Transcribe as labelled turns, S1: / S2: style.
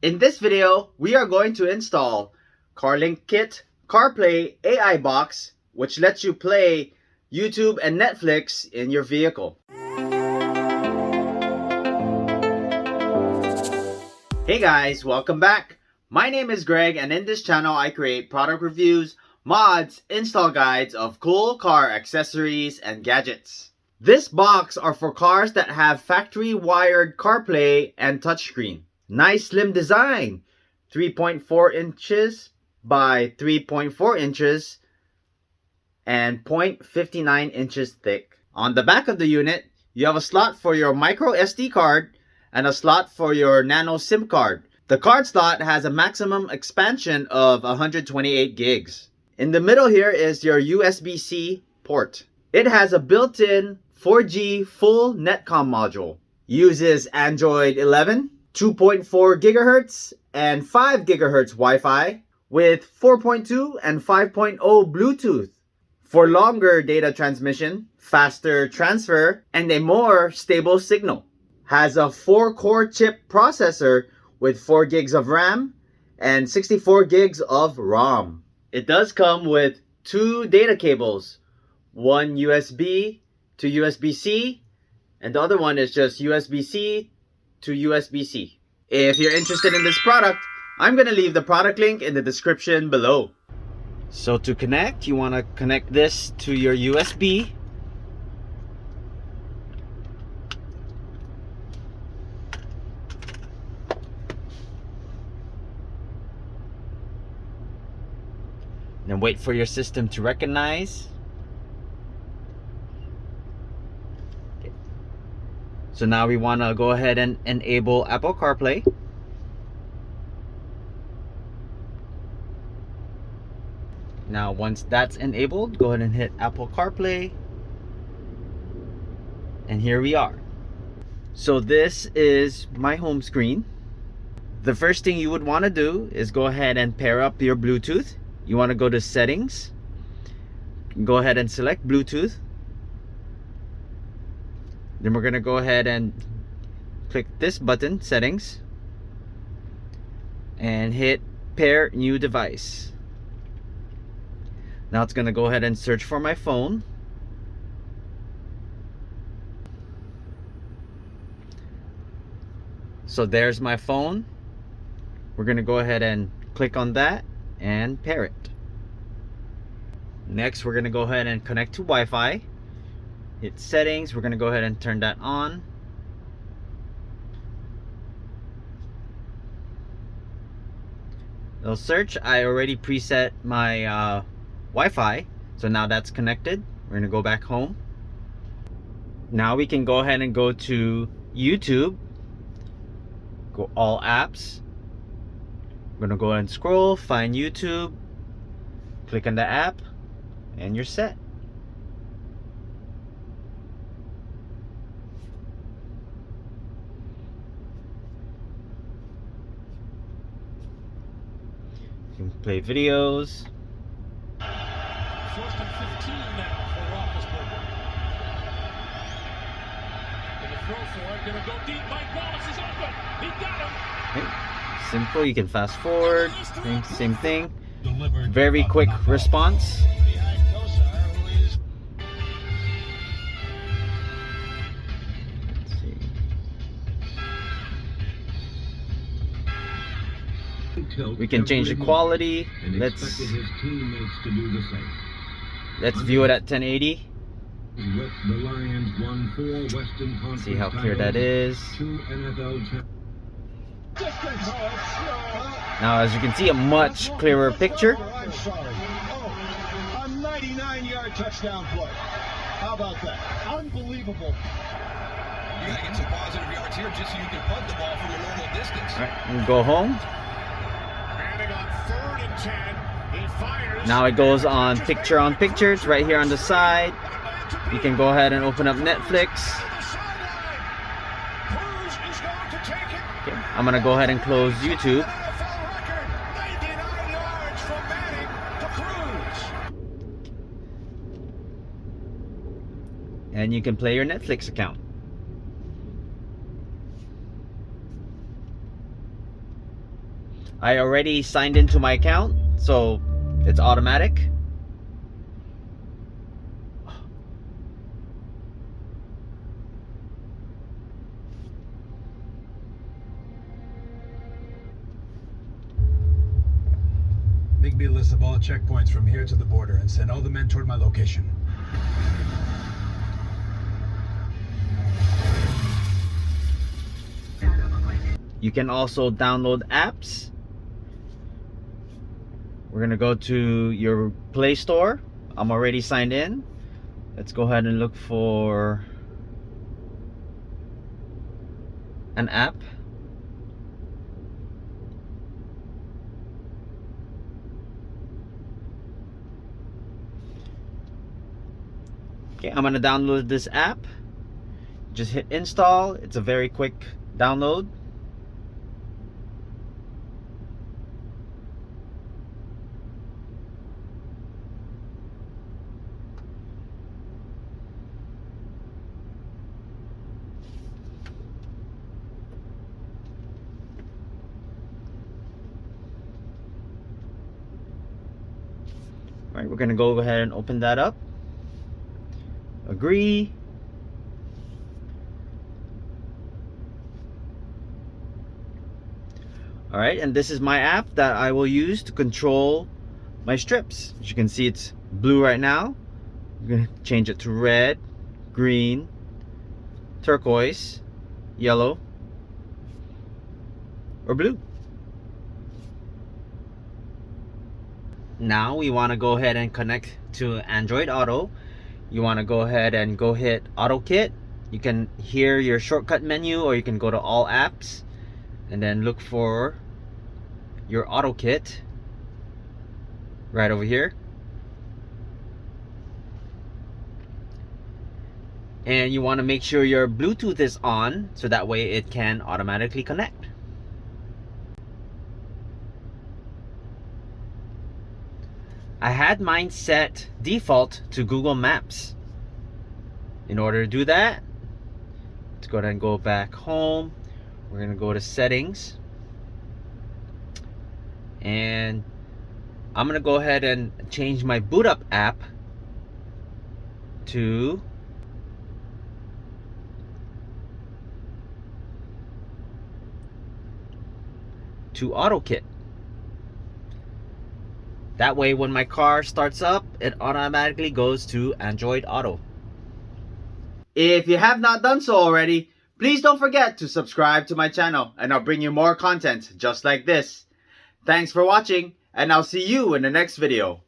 S1: In this video, we are going to install Carlinkit Carplay AI Box, which lets you play YouTube and Netflix in your vehicle. Hey guys, welcome back. My name is Greg, and in this channel I create product reviews, mods, install guides of cool car accessories and gadgets. This box are for cars that have factory wired CarPlay and touchscreen. Nice slim design, 3.4 inches by 3.4 inches and 0.59 inches thick. On the back of the unit, you have a slot for your micro SD card and a slot for your nano SIM card. The card slot has a maximum expansion of 128 gigs. In the middle here is your USB-C port. It has a built-in 4G full Netcom module. Uses Android 11, 2.4 gigahertz and 5 gigahertz Wi-Fi with 4.2 and 5.0 Bluetooth for longer data transmission, faster transfer, and a more stable signal. Has a 4-core chip processor with 4 gigs of RAM and 64 gigs of ROM. It does come with 2 data cables, one USB to USB-C, and the other one is just USB-C to USB-C. If you're interested in this product, I'm going to leave the product link in the description below. So to connect, you want to connect this to your USB. Then wait for your system to recognize. Okay. So now we want to go ahead and enable Apple CarPlay. Now once that's enabled, go ahead and hit Apple CarPlay. And here we are. So this is my home screen. The first thing you would want to do is go ahead and pair up your Bluetooth. You want to go to settings, go ahead and select Bluetooth. Then we're going to go ahead and click this button, settings, and hit pair new device. Now it's going to go ahead and search for my phone. So there's my phone. We're going to go ahead and click on that and pair it. Next, we're going to go ahead and connect to Wi-Fi. Hit settings. We're going to go ahead and turn that on. It'll search. I already preset my Wi-Fi, so now that's connected. We're going to go back home. Now we can go ahead and go to YouTube. Go all apps. I'm gonna go ahead and scroll, find YouTube, click on the app, and you're set. You can play videos.
S2: First and 15 now for Roethlisberger. Gonna throw for it, gonna go deep. Mike Wallace is open. He got him.
S1: Okay. Simple, you can fast forward, same thing. Very quick response. Let's see. We can change the quality. Let's view it at 1080. See how clear that is. Now, as you can see, a much clearer picture.
S3: I'm sorry. Oh, a 99-yard touchdown play. How about that? Unbelievable.
S4: You gotta get some positive yards here just so you can punt the ball from a normal distance.
S1: All right, we'll go home.
S2: Manning on 3rd and 10. He fires.
S1: Now it goes on picture. It's right here on the side. You can go ahead and open up Netflix. Okay, I'm gonna go ahead and close YouTube. And you can play your Netflix account. I already signed into my account, so it's automatic.
S5: Make me a list of all checkpoints from here to the border and send all the men toward my location.
S1: You can also download apps. We're gonna go to your Play Store. I'm already signed in. Let's go ahead and look for an app. Okay, I'm gonna download this app. Just hit install. It's a very quick download. All right, we're gonna go ahead and open that up. Agree. All right, and this is my app that I will use to control my strips. As you can see, it's blue right now. I'm gonna change it to red, green, turquoise, yellow, or blue. Now we want to go ahead and connect to Android Auto. You want to go ahead and hit Auto Kit. You can hear your shortcut menu, or you can go to all apps and then look for your Auto Kit right over here. And you want to make sure your Bluetooth is on, so that way it can automatically connect. I had mine set default to Google Maps. In order to do that, let's go ahead and go back home. We're gonna go to settings, and I'm gonna go ahead and change my boot up app to AutoKit. That way, when my car starts up, it automatically goes to Android Auto. If you have not done so already, please don't forget to subscribe to my channel, and I'll bring you more content just like this. Thanks for watching, and I'll see you in the next video.